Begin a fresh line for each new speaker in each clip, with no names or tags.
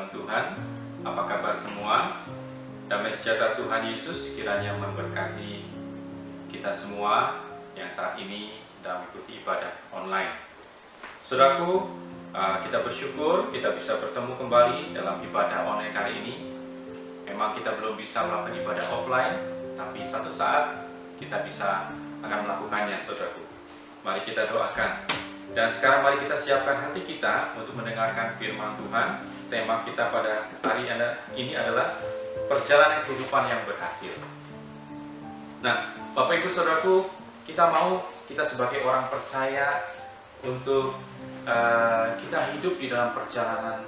firman Tuhan. Apa kabar semua? Damai sejahtera Tuhan Yesus kiranya memberkati kita semua yang saat ini sedang mengikuti ibadah online. Saudaraku, kita bersyukur kita bisa bertemu kembali dalam ibadah online kali ini. Memang kita belum bisa melakukan ibadah offline, tapi suatu saat kita akan melakukannya, saudaraku. Mari kita doakan. Dan sekarang mari kita siapkan hati kita untuk mendengarkan firman Tuhan. Tema kita pada hari ini adalah perjalanan kehidupan yang berhasil. Nah, Bapak Ibu Saudaraku, kita sebagai orang percaya untuk kita hidup di dalam perjalanan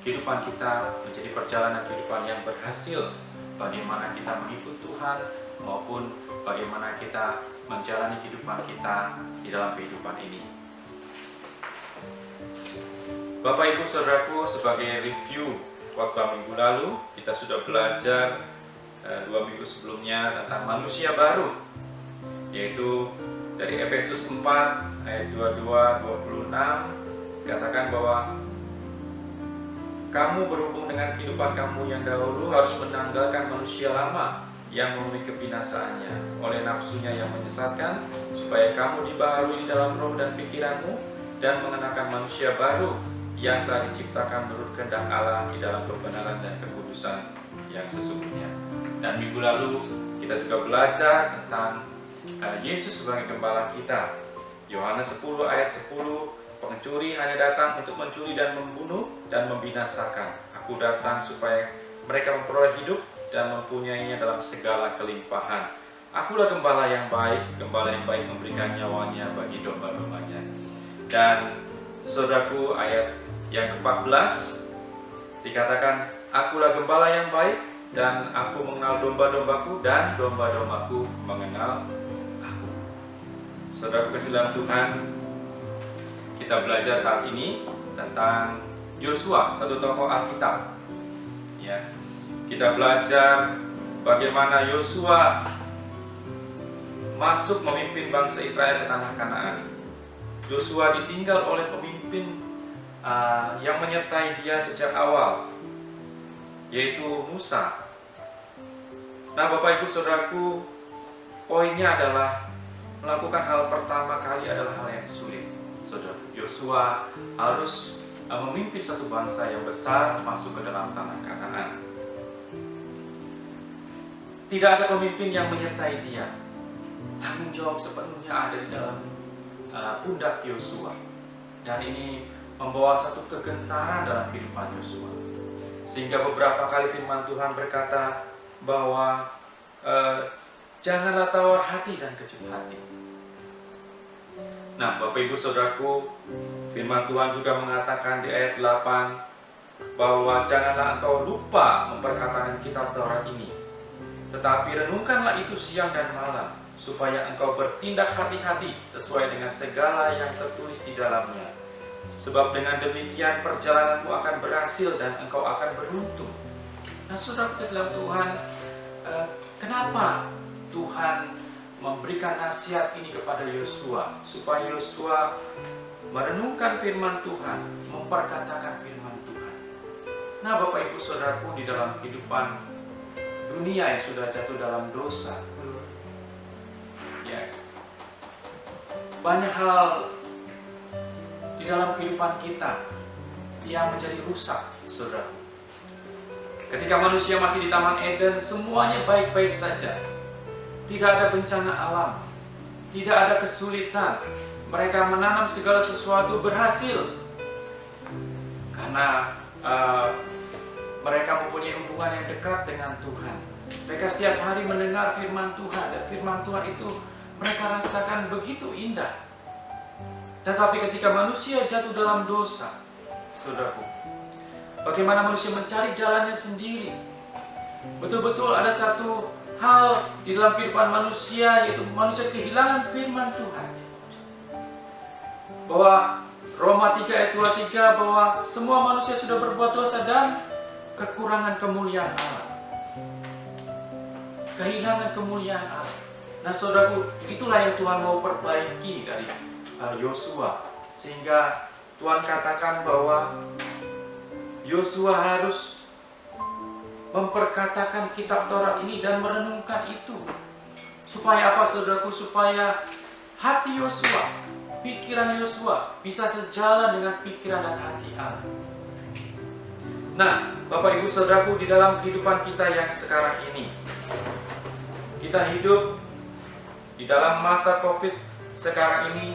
kehidupan kita menjadi perjalanan kehidupan yang berhasil. Bagaimana kita mengikut Tuhan maupun bagaimana kita menjalani kehidupan kita di dalam kehidupan ini. Bapak Ibu Saudaraku, sebagai review khotbah minggu lalu, kita sudah belajar 2 minggu sebelumnya tentang manusia baru, yaitu dari Efesus 4 ayat 22-26 dikatakan bahwa kamu berhubung dengan kehidupan kamu yang dahulu harus menanggalkan manusia lama yang memenuhi kebinasaannya oleh nafsunya yang menyesatkan, supaya kamu dibaharui dalam roh dan pikiranmu dan mengenakan manusia baru yang telah diciptakan menurut kehendak Allah di dalam kebenaran dan kekudusan yang sesungguhnya. Dan minggu lalu kita juga belajar tentang Yesus sebagai gembala kita. Yohanes 10 ayat 10, pencuri hanya datang untuk mencuri dan membunuh dan membinasakan. Aku datang supaya mereka memperoleh hidup dan mempunyainya dalam segala kelimpahan. Akulah gembala yang baik memberikan nyawanya bagi domba-dombanya. Dan saudaraku, ayat yang ke-14 dikatakan, akulah gembala yang baik dan aku mengenal domba-dombaku dan domba-dombaku mengenal aku. Saudaraku kasih dalam Tuhan, kita belajar saat ini tentang Yosua, satu tokoh Alkitab. Ya, kita belajar bagaimana Yosua masuk memimpin bangsa Israel ke tanah Kanaan. Yosua ditinggal oleh pemimpin yang menyertai dia sejak awal, yaitu Musa. Nah, Bapak Ibu Saudaraku, poinnya adalah melakukan hal pertama kali adalah hal yang sulit. Saudara, Yosua harus memimpin satu bangsa yang besar masuk ke dalam tanah Kanaan. Tidak ada pemimpin yang menyertai dia. Tanggung jawab sepenuhnya ada di dalam pundak Yosua. Dan ini membawa satu kegentaran dalam kehidupan Yosua. Sehingga beberapa kali firman Tuhan berkata bahwa janganlah tawar hati dan kecut hati. Nah, Bapak Ibu Saudaraku, firman Tuhan juga mengatakan di ayat 8 bahwa janganlah engkau lupa memperkatakan kitab Taurat ini, tetapi renungkanlah itu siang dan malam, supaya engkau bertindak hati-hati sesuai dengan segala yang tertulis di dalamnya. Sebab dengan demikian perjalananmu akan berhasil dan engkau akan beruntung. Nah, saudara kasih dalam Tuhan, kenapa Tuhan memberikan nasihat ini kepada Yosua? Supaya Yosua merenungkan firman Tuhan, memperkatakan firman Tuhan. Nah, Bapak Ibu Saudaraku, di dalam kehidupan dunia yang sudah jatuh dalam dosa, ya, banyak hal di dalam kehidupan kita yang menjadi rusak, saudara. Ketika manusia masih di Taman Eden, semuanya baik-baik saja. Tidak ada bencana alam, tidak ada kesulitan. Mereka menanam segala sesuatu berhasil karena mereka mempunyai hubungan yang dekat dengan Tuhan. Mereka setiap hari mendengar firman Tuhan, dan firman Tuhan itu mereka rasakan begitu indah. Tetapi ketika manusia jatuh dalam dosa, saudaraku, bagaimana manusia mencari jalannya sendiri? Betul-betul ada satu hal di dalam kehidupan manusia, yaitu manusia kehilangan firman Tuhan. Bahwa Roma 3 ayat 23 bahwa semua manusia sudah berbuat dosa dan kekurangan kemuliaan Allah. Kehilangan kemuliaan Allah. Nah, saudaraku, itulah yang Tuhan mau perbaiki dari Yosua, sehingga Tuhan katakan bahwa Yosua harus memperkatakan kitab Taurat ini dan merenungkan itu. Supaya apa, saudaraku? Supaya hati Yosua, pikiran Yosua bisa sejalan dengan pikiran dan hati Allah. Nah, Bapak Ibu Saudaraku, di dalam kehidupan kita yang sekarang ini, kita hidup di dalam masa COVID sekarang ini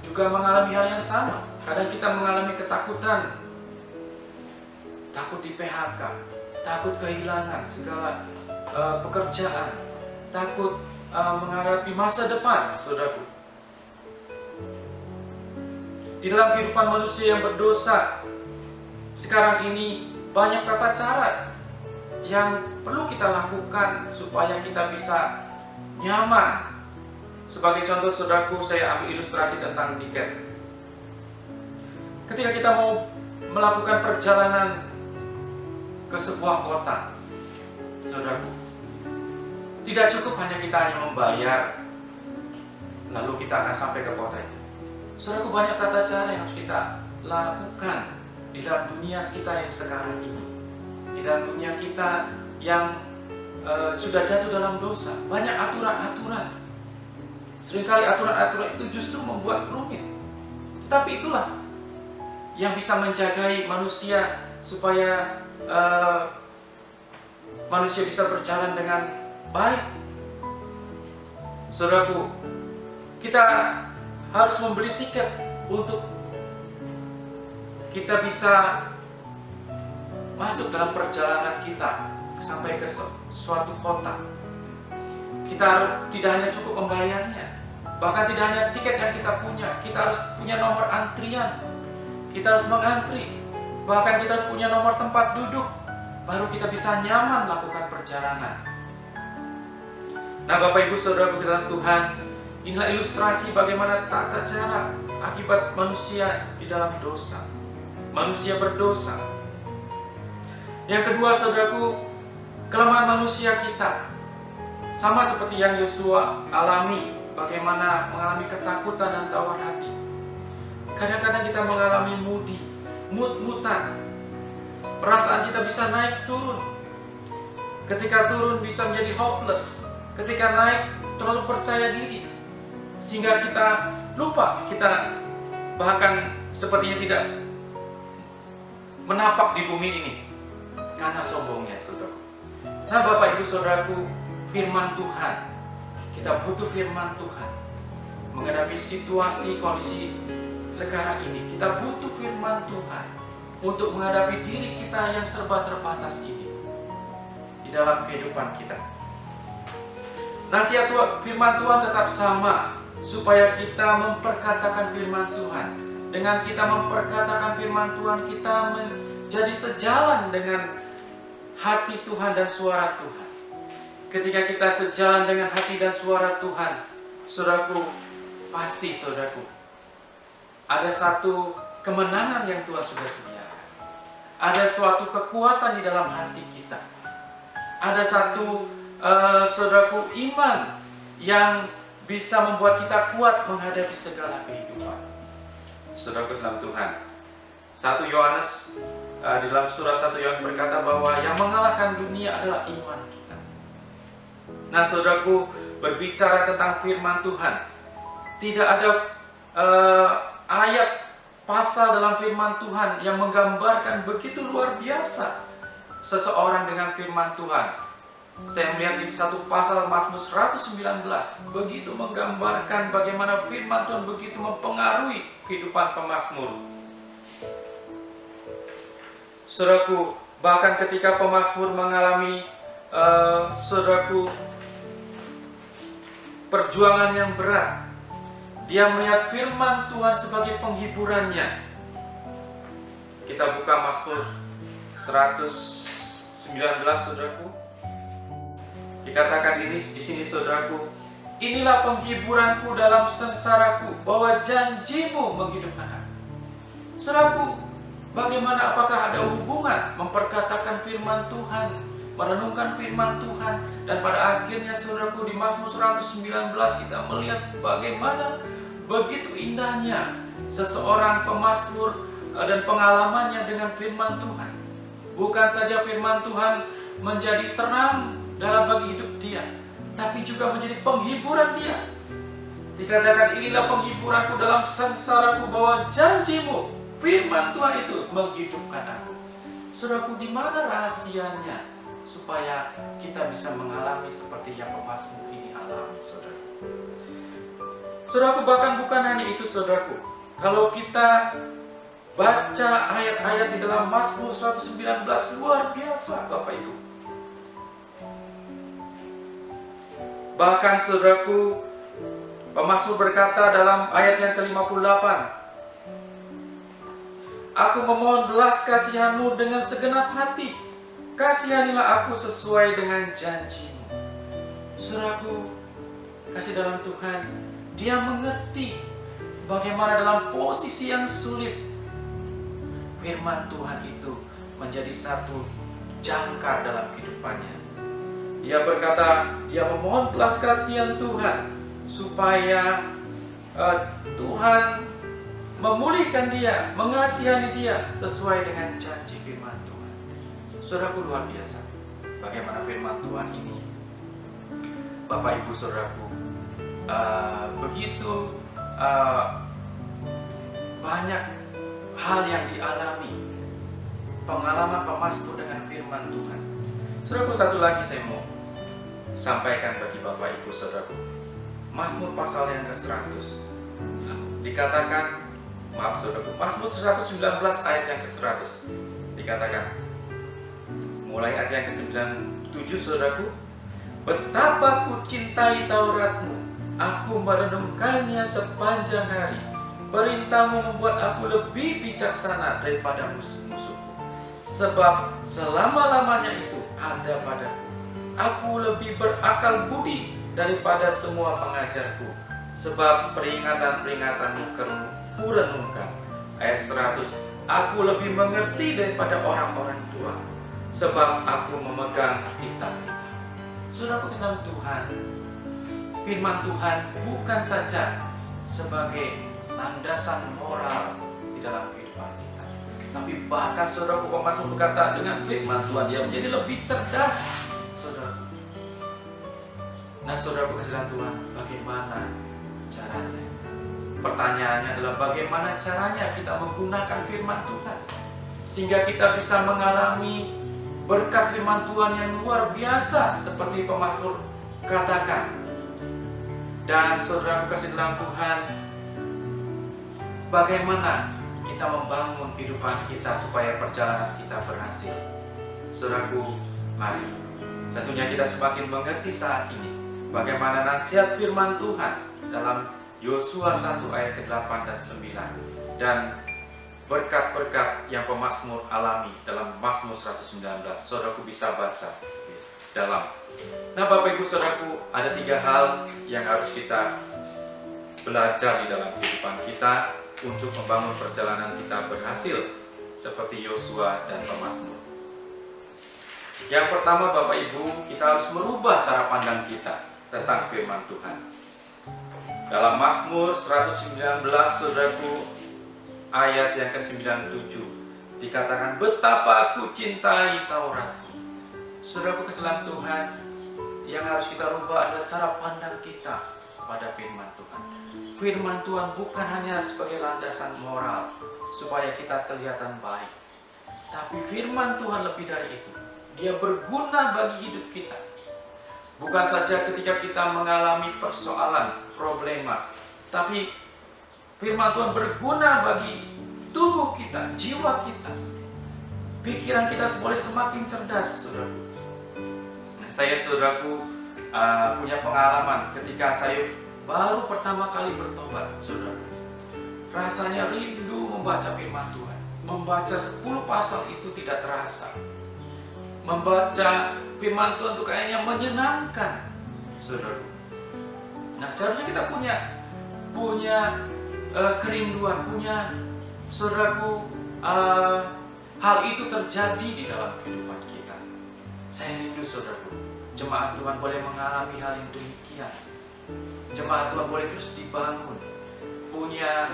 juga mengalami hal yang sama. Kadang kita mengalami ketakutan, takut di PHK, takut kehilangan segala pekerjaan, takut menghadapi masa depan, saudaraku. Di dalam kehidupan manusia yang berdosa sekarang ini banyak tata cara yang perlu kita lakukan supaya kita bisa nyaman. Sebagai contoh, saudaraku, saya ambil ilustrasi tentang tiket. Ketika kita mau melakukan perjalanan ke sebuah kota, saudaraku, tidak cukup hanya membayar lalu kita akan sampai ke kota itu. Saudaraku, banyak tata cara yang harus kita lakukan di dalam dunia kita yang sekarang ini, di dalam dunia kita yang sudah jatuh dalam dosa. Banyak aturan-aturan. Seringkali aturan-aturan itu justru membuat rumit. Tetapi itulah yang bisa menjagai manusia supaya manusia bisa berjalan dengan baik. Saudaraku, kita harus membeli tiket untuk kita bisa masuk dalam perjalanan kita sampai ke suatu kota. Kita tidak hanya cukup membayarnya, bahkan tidak hanya tiket yang kita harus punya nomor antrian. Kita harus mengantri, bahkan kita harus punya nomor tempat duduk, baru kita bisa nyaman melakukan perjalanan. Nah, Bapak Ibu Saudaraku dalam Tuhan, inilah ilustrasi bagaimana tata cara akibat manusia di dalam dosa. Manusia berdosa. Yang kedua, saudaraku, kelemahan manusia kita sama seperti yang Yosua alami, bagaimana mengalami ketakutan dan tawar hati. Kadang-kadang kita mengalami mut-mutan. Perasaan kita bisa naik turun. Ketika turun bisa menjadi hopeless. Ketika naik terlalu percaya diri, sehingga kita lupa, kita bahkan sepertinya tidak menapak di bumi ini karena sombongnya, saudara. Nah, Bapak Ibu Saudaraku, firman Tuhan, kita butuh firman Tuhan menghadapi situasi kondisi sekarang ini. Kita butuh firman Tuhan untuk menghadapi diri kita yang serba terbatas ini di dalam kehidupan kita. Nasihat firman Tuhan tetap sama, supaya kita memperkatakan firman Tuhan. Dengan kita memperkatakan firman Tuhan, kita menjadi sejalan dengan hati Tuhan dan suara Tuhan. Ketika kita sejalan dengan hati dan suara Tuhan, saudaraku, pasti saudaraku, ada satu kemenangan yang Tuhan sudah sediakan. Ada suatu kekuatan di dalam hati kita. Ada satu saudaraku, iman yang bisa membuat kita kuat menghadapi segala kehidupan. Saudaraku dalam Tuhan, 1 Yohanes di dalam surat 1 Yohanes berkata bahwa yang mengalahkan dunia adalah iman kita. Nah, saudaraku, berbicara tentang firman Tuhan, tidak ada ayat pasal dalam firman Tuhan yang menggambarkan begitu luar biasa seseorang dengan firman Tuhan. Saya melihat di satu pasal Mazmur 119 begitu menggambarkan bagaimana firman Tuhan begitu mempengaruhi kehidupan pemazmur. Saudaraku, bahkan ketika pemazmur mengalami saudaraku, perjuangan yang berat, dia melihat firman Tuhan sebagai penghiburannya. Kita buka Mazmur 119, saudaraku. Dikatakan di sini, saudaraku, inilah penghiburanku dalam sengsaraku, bahwa janjimu menghidupkan aku. Saudaraku, bagaimana, apakah ada hubungan memperkatakan firman Tuhan, merenungkan firman Tuhan, dan pada akhirnya, saudaraku, di Mazmur 119 kita melihat bagaimana begitu indahnya seseorang pemazmur dan pengalamannya dengan firman Tuhan. Bukan saja firman Tuhan menjadi terang dalam bagi hidup dia, tapi juga menjadi penghiburan dia. Dikatakan, inilah penghiburanku dalam sengsaraku, bahwa janjimu, firman Tuhan itu menghidupkan aku. Saudaraku, di mana rahasianya supaya kita bisa mengalami seperti yang pemazmur ini alami, saudara? Saudaraku, bahkan bukan hanya itu, saudaraku. Kalau kita baca ayat-ayat di dalam Mazmur 119, luar biasa, Bapak Ibu. Bahkan, saudaraku, pemazmur berkata dalam ayat yang ke-58, aku memohon belas kasihan-Mu dengan segenap hati, kasihanilah aku sesuai dengan janji-Mu. Saudaraku, kasih dalam Tuhan, dia mengerti bagaimana dalam posisi yang sulit firman Tuhan itu menjadi satu jangkar dalam kehidupannya. Dia berkata, dia memohon belas kasihan Tuhan supaya Tuhan memulihkan dia, mengasihani dia sesuai dengan janji firman Tuhan. Saudaraku, luar biasa bagaimana firman Tuhan ini, Bapak Ibu Saudaraku, begitu banyak hal yang dialami, pengalaman pemazmur dengan firman Tuhan. Saudaraku, satu lagi saya mau sampaikan bagi Bapak Ibu Saudaraku. Mazmur pasal yang ke-100 dikatakan, maaf saudaraku, Mazmur 119 ayat yang ke-100 dikatakan, mulai ayat yang ke-97, saudaraku, betapa ku cintai Taurat-Mu, aku merenungkannya sepanjang hari. Perintah-Mu membuat aku lebih bijaksana daripada musuh-musuhku. Sebab selama-lamanya itu ada padaku. Aku lebih berakal budi daripada semua pengajarku. Sebab peringatan-peringatan-Mu ku renungkan. Ayat 100, aku lebih mengerti daripada orang-orang tua. Sebab aku memegang kitab-kitab. Saudaraku dalam Tuhan, firman Tuhan bukan saja sebagai landasan moral di dalam kehidupan kita, tapi bahkan saudaraku, pemazmur berkata dengan firman Tuhan dia menjadi lebih cerdas, saudaraku. Nah, saudaraku kasih Tuhan, bagaimana caranya? Pertanyaannya adalah bagaimana caranya kita menggunakan firman Tuhan sehingga kita bisa mengalami berkat firman Tuhan yang luar biasa seperti pemazmur katakan. Dan saudaraku kasih dalam Tuhan, bagaimana kita membangun kehidupan kita supaya perjalanan kita berhasil? Saudaraku, mari tentunya kita semakin mengerti saat ini bagaimana nasihat firman Tuhan dalam Yosua 1 ayat ke-8 dan 9, dan berkat-berkat yang pemazmur alami dalam Mazmur 119. Saudaraku bisa baca dalam. Nah, Bapak Ibu Saudaraku, ada 3 hal yang harus kita belajar di dalam kehidupan kita untuk membangun perjalanan kita berhasil seperti Yosua dan pemazmur. Yang pertama, Bapak Ibu, kita harus merubah cara pandang kita tentang firman Tuhan. Dalam Mazmur 119, saudaraku, ayat yang ke-97 dikatakan, betapa aku cintai Taurat-Mu. Saudaraku kesalahan Tuhan, yang harus kita rubah adalah cara pandang kita pada firman Tuhan. Firman Tuhan bukan hanya sebagai landasan moral supaya kita kelihatan baik, tapi firman Tuhan lebih dari itu. Dia berguna bagi hidup kita. Bukan saja ketika kita mengalami persoalan, problema, tapi firman Tuhan berguna bagi tubuh kita, jiwa kita. Pikiran kita boleh semakin cerdas, saudaraku. Saya, saudaraku, punya pengalaman ketika saya baru pertama kali bertobat, saudaraku. Rasanya rindu membaca firman Tuhan. Membaca 10 pasal itu tidak terasa. Membaca firman Tuhan itu kayaknya menyenangkan, saudaraku. Nah, seharusnya kita punya kerinduan, punya, saudaraku, hal itu terjadi di dalam kehidupan kita. Saya rindu, saudaraku, jemaat Tuhan boleh mengalami hal yang demikian. Jemaat Tuhan boleh terus dibangun. punya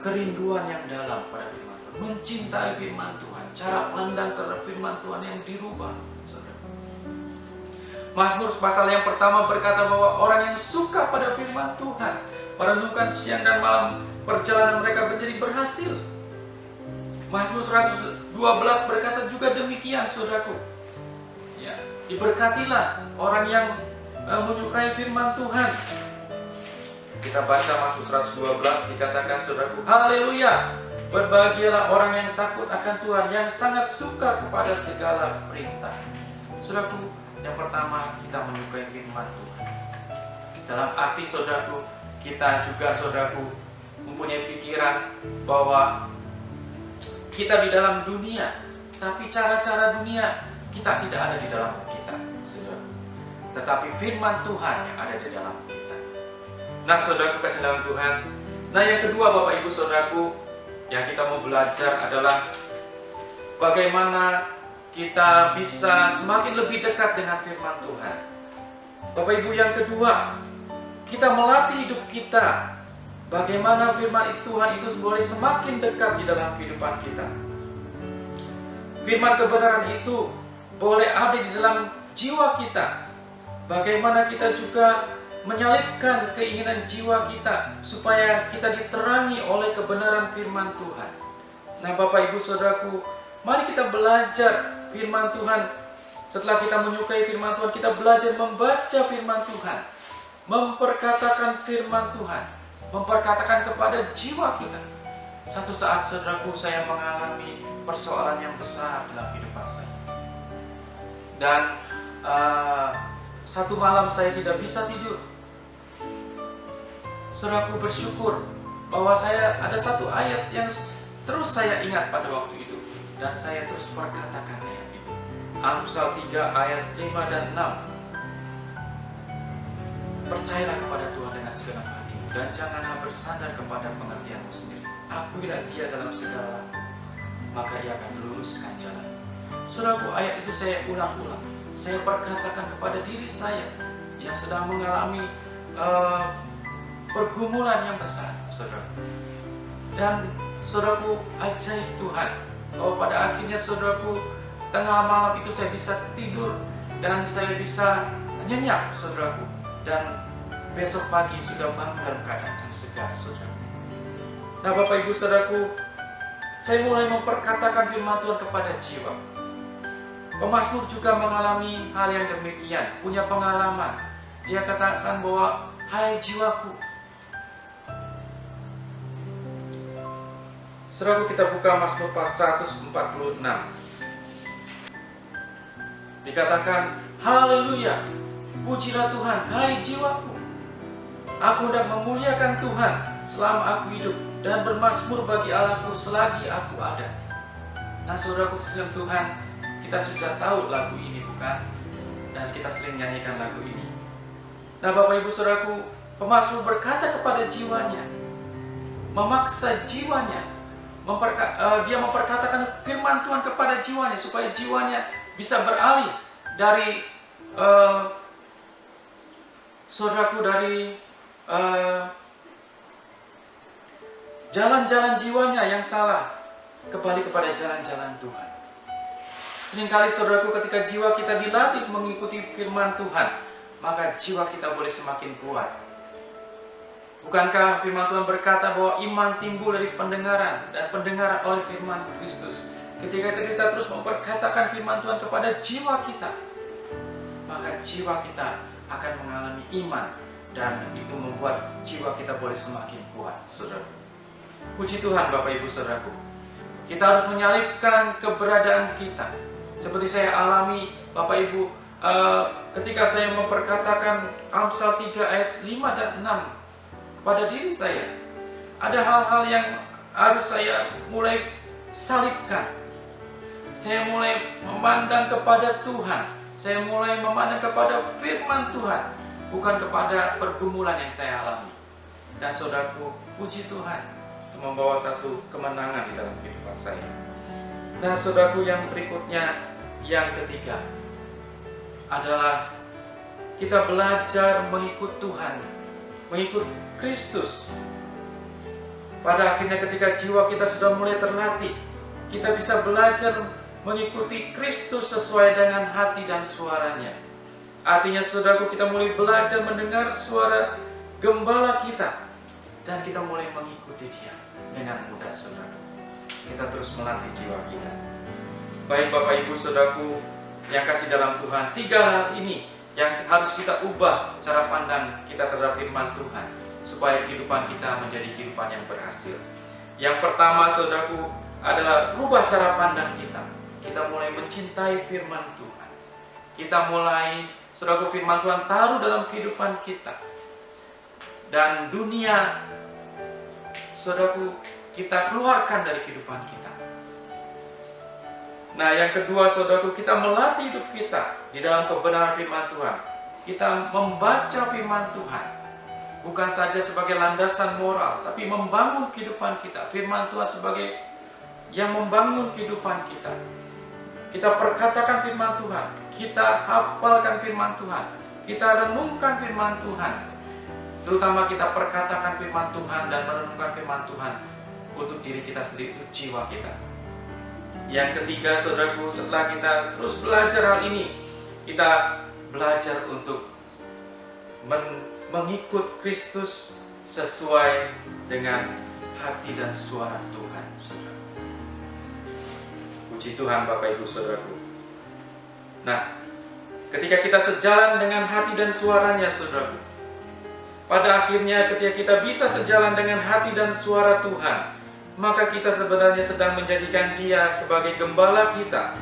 kerinduan yang dalam pada firman Tuhan, mencintai firman Tuhan, cara pandang terhadap firman Tuhan yang dirubah. Mazmur pasal yang pertama berkata bahwa orang yang suka pada firman Tuhan, merenungkan siang dan malam, perjalanan mereka menjadi berhasil. Mazmur 112 berkata juga demikian, saudaraku. Ya, diberkatilah orang yang menyukai firman Tuhan. Kita baca Mazmur 112, dikatakan, saudaraku, haleluya, berbahagialah orang yang takut akan Tuhan, yang sangat suka kepada segala perintah. Saudaraku, yang pertama, kita menyukai firman Tuhan. Dalam arti, saudaraku, kita juga, saudaraku, mempunyai pikiran bahwa kita di dalam dunia, tapi cara-cara dunia kita tidak ada di dalam kita, saudaraku. Tetapi firman Tuhan yang ada di dalam kita. Nah, saudaraku kasih dalam Tuhan. Nah, yang kedua, Bapak Ibu Saudaraku, yang kita mau belajar adalah bagaimana kita bisa semakin lebih dekat dengan firman Tuhan. Bapak Ibu, yang kedua, kita melatih hidup kita bagaimana firman Tuhan itu boleh semakin dekat di dalam kehidupan kita. Firman kebenaran itu boleh ada di dalam jiwa kita. Bagaimana kita juga menyalipkan keinginan jiwa kita supaya kita diterangi oleh kebenaran firman Tuhan. Nah, Bapak Ibu Saudaraku, mari kita belajar firman Tuhan. Setelah kita menyukai firman Tuhan, kita belajar membaca firman Tuhan, memperkatakan firman Tuhan, memperkatakan kepada jiwa kita. Satu saat, saudaraku, saya mengalami persoalan yang besar dalam kehidupan saya. Dan satu malam saya tidak bisa tidur. Saudaraku, bersyukur bahwa saya ada satu ayat yang terus saya ingat pada waktu itu, dan saya terus perkatakan ayat itu. Amsal 3 ayat 5 dan 6. Percayalah kepada Tuhan dengan segenap hatimu, dan janganlah bersandar kepada pengertianmu sendiri. Akuilah Dia dalam segala laku, maka Ia akan meluruskan jalan. Saudaraku, ayat itu saya ulang-ulang. Saya perkatakan kepada diri saya yang sedang mengalami pergumulan yang besar, saudaraku. Dan saudaraku, ajaib Tuhan, bahwa pada akhirnya, saudaraku, tengah malam itu saya bisa tidur dan saya bisa nyenyak, saudaraku. Dan besok pagi sudah bangun dalam keadaan yang segar, saudaraku. Nah, Bapak Ibu Saudaraku, saya mulai memperkatakan firman Tuhan kepada jiwa. Pemazmur juga mengalami hal yang demikian, punya pengalaman. Dia katakan bahwa, hai jiwaku. Saudaraku, kita buka Mazmur pasal 146. Dikatakan, haleluya, pujilah Tuhan, hai jiwaku. Aku hendak memuliakan Tuhan selama aku hidup, dan bermazmur bagi Allahku selagi aku ada. Nah, saudaraku dalam Tuhan, kita sudah tahu lagu ini, bukan? Dan kita sering nyanyikan lagu ini. Nah, Bapak Ibu Saudaraku, pemazmur berkata kepada jiwanya, memaksa jiwanya, dia memperkatakan firman Tuhan kepada jiwanya supaya jiwanya bisa beralih dari saudaraku, dari jalan-jalan jiwanya yang salah, kembali kepada jalan-jalan Tuhan. Seringkali, saudaraku, ketika jiwa kita dilatih mengikuti firman Tuhan, maka jiwa kita boleh semakin kuat. Bukankah firman Tuhan berkata bahwa iman timbul dari pendengaran, dan pendengaran oleh firman Kristus? Ketika kita terus memperkatakan firman Tuhan kepada jiwa kita, maka jiwa kita akan mengalami iman, dan itu membuat jiwa kita boleh semakin kuat, saudara. Puji Tuhan, Bapak Ibu Saudaraku. Kita harus menyalipkan keberadaan kita. Seperti saya alami, Bapak Ibu, ketika saya memperkatakan Amsal 3 ayat 5 dan 6 kepada diri saya, ada hal-hal yang harus saya mulai salibkan. Saya mulai memandang kepada Tuhan. Saya mulai memandang kepada firman Tuhan, bukan kepada pergumulan yang saya alami. Dan saudaraku, puji Tuhan, itu membawa satu kemenangan di dalam kehidupan saya. Nah, saudaraku, yang berikutnya, yang ketiga, adalah kita belajar mengikut Tuhan mengikut Kristus. Pada akhirnya ketika jiwa kita sudah mulai terlatih, kita bisa belajar mengikuti Kristus sesuai dengan hati dan suaranya. Artinya saudaraku, kita mulai belajar mendengar suara gembala kita, dan kita mulai mengikuti dia dengan mudah, saudaraku. Kita terus melatih jiwa kita. Baik Bapak Ibu saudaraku yang kasih dalam Tuhan, 3 hal ini yang harus kita ubah cara pandang kita terhadap firman Tuhan, supaya kehidupan kita menjadi kehidupan yang berhasil. Yang pertama saudaraku adalah rubah cara pandang kita. Kita mulai mencintai firman Tuhan. Kita mulai, saudaraku, firman Tuhan taruh dalam kehidupan kita. Dan dunia, saudaraku, kita keluarkan dari kehidupan kita. Nah, yang kedua, saudaraku, kita melatih hidup kita di dalam kebenaran firman Tuhan. Kita membaca firman Tuhan, bukan saja sebagai landasan moral, tapi membangun kehidupan kita. Firman Tuhan sebagai yang membangun kehidupan kita. Kita perkatakan firman Tuhan, kita hafalkan firman Tuhan, kita renungkan firman Tuhan. Terutama kita perkatakan firman Tuhan dan merenungkan firman Tuhan untuk diri kita sendiri, itu jiwa kita. Yang ketiga, saudaraku, setelah kita terus belajar hal ini, kita belajar untuk mengikut Kristus sesuai dengan hati dan suara Tuhan, saudara. Puji Tuhan Bapak Ibu saudaraku. Nah, ketika kita sejalan dengan hati dan suaranya, saudaraku, pada akhirnya ketika kita bisa sejalan dengan hati dan suara Tuhan, maka kita sebenarnya sedang menjadikan Dia sebagai gembala kita,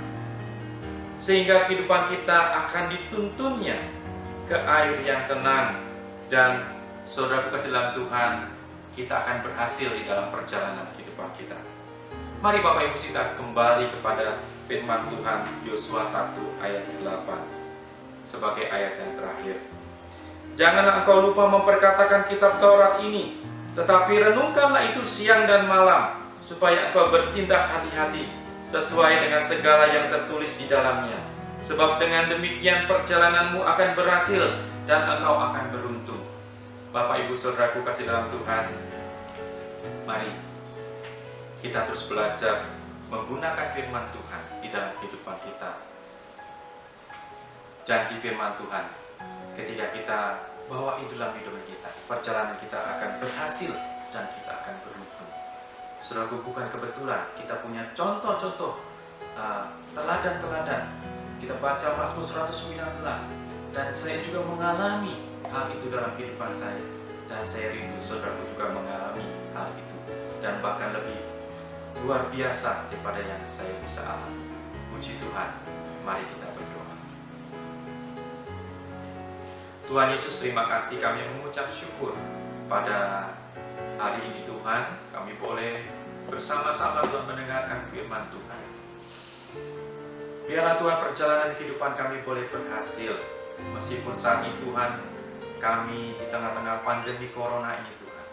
sehingga kehidupan kita akan dituntunnya ke air yang tenang. Dan saudaraku kasih dalam Tuhan, kita akan berhasil di dalam perjalanan kehidupan kita. Mari Bapak Ibu kita kembali kepada firman Tuhan Yosua 1 ayat 8 sebagai ayat yang terakhir. Janganlah engkau lupa memperkatakan kitab Taurat ini, tetapi renungkanlah itu siang dan malam, supaya engkau bertindak hati-hati sesuai dengan segala yang tertulis di dalamnya. Sebab dengan demikian perjalananmu akan berhasil dan engkau akan beruntung. Bapak Ibu saudaraku kasih dalam Tuhan, mari kita terus belajar menggunakan firman Tuhan di dalam kehidupan kita. Janji firman Tuhan, ketika kita bawa itu dalam hidup kita, perjalanan kita akan berhasil dan kita akan beruntung. Saudaraku, bukan kebetulan kita punya contoh-contoh, teladan-teladan. Kita baca Mazmur 119, dan saya juga mengalami hal itu dalam kehidupan saya. Dan saya rindu saudaraku juga mengalami hal itu, dan bahkan lebih luar biasa daripada yang saya bisa alami. Puji Tuhan, mari kita berdoa. Tuhan Yesus, terima kasih, kami mengucap syukur pada hari ini Tuhan, kami boleh bersama-sama Tuhan mendengarkan firman Tuhan. Biarlah Tuhan perjalanan kehidupan kami boleh berhasil, meskipun saat ini Tuhan kami di tengah-tengah pandemi corona ini Tuhan.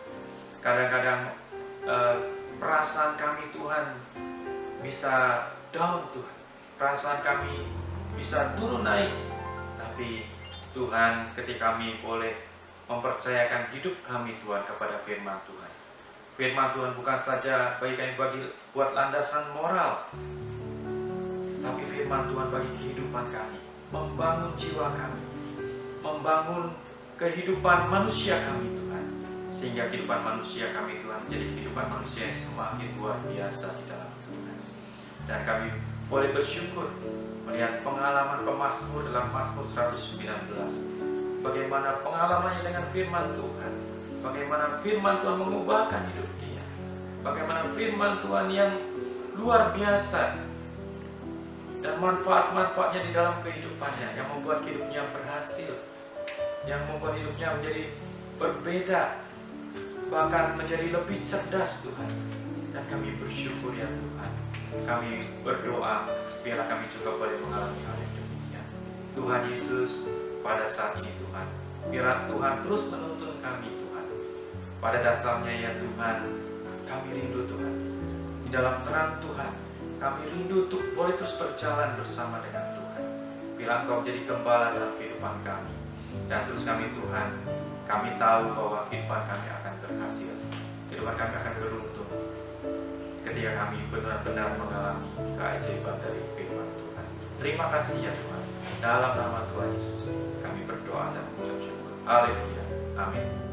Kadang-kadang perasaan kami Tuhan bisa down Tuhan, perasaan kami bisa turun naik. Tapi Tuhan, ketika kami boleh mempercayakan hidup kami Tuhan kepada firman Tuhan. Firman Tuhan bukan saja bagi kami buat landasan moral, tapi firman Tuhan bagi kehidupan kami, membangun jiwa kami, membangun kehidupan manusia kami Tuhan, sehingga kehidupan manusia kami Tuhan menjadi kehidupan manusia yang semakin luar biasa di dalam Tuhan. Dan kami boleh bersyukur melihat pengalaman pemazmur dalam Mazmur 119, bagaimana pengalamannya dengan firman Tuhan, bagaimana firman Tuhan mengubahkan hidup dia, bagaimana firman Tuhan yang luar biasa dan manfaat-manfaatnya di dalam kehidupannya, yang membuat hidupnya berhasil, yang membuat hidupnya menjadi berbeda, bahkan menjadi lebih cerdas Tuhan. Dan kami bersyukur ya Tuhan, kami berdoa biarlah kami juga boleh mengalami hal yang demikian. Tuhan Yesus, pada saat ini Tuhan, biarlah Tuhan terus menuntun kami Tuhan. Pada dasarnya ya Tuhan, kami rindu Tuhan, di dalam terang Tuhan, kami rindu untuk boleh terus berjalan bersama dengan Tuhan. Bila Engkau menjadi gembala dalam kehidupan kami, dan terus kami Tuhan, Kami tahu bahwa kehidupan kami akan berhasil, kehidupan kami akan beruntung ketika kami benar-benar mengalami keajaiban dari firman Tuhan. Terima kasih ya Tuhan. Dalam nama Tuhan Yesus kami berdoa dan mengucap syukur. Haleluya. Amin.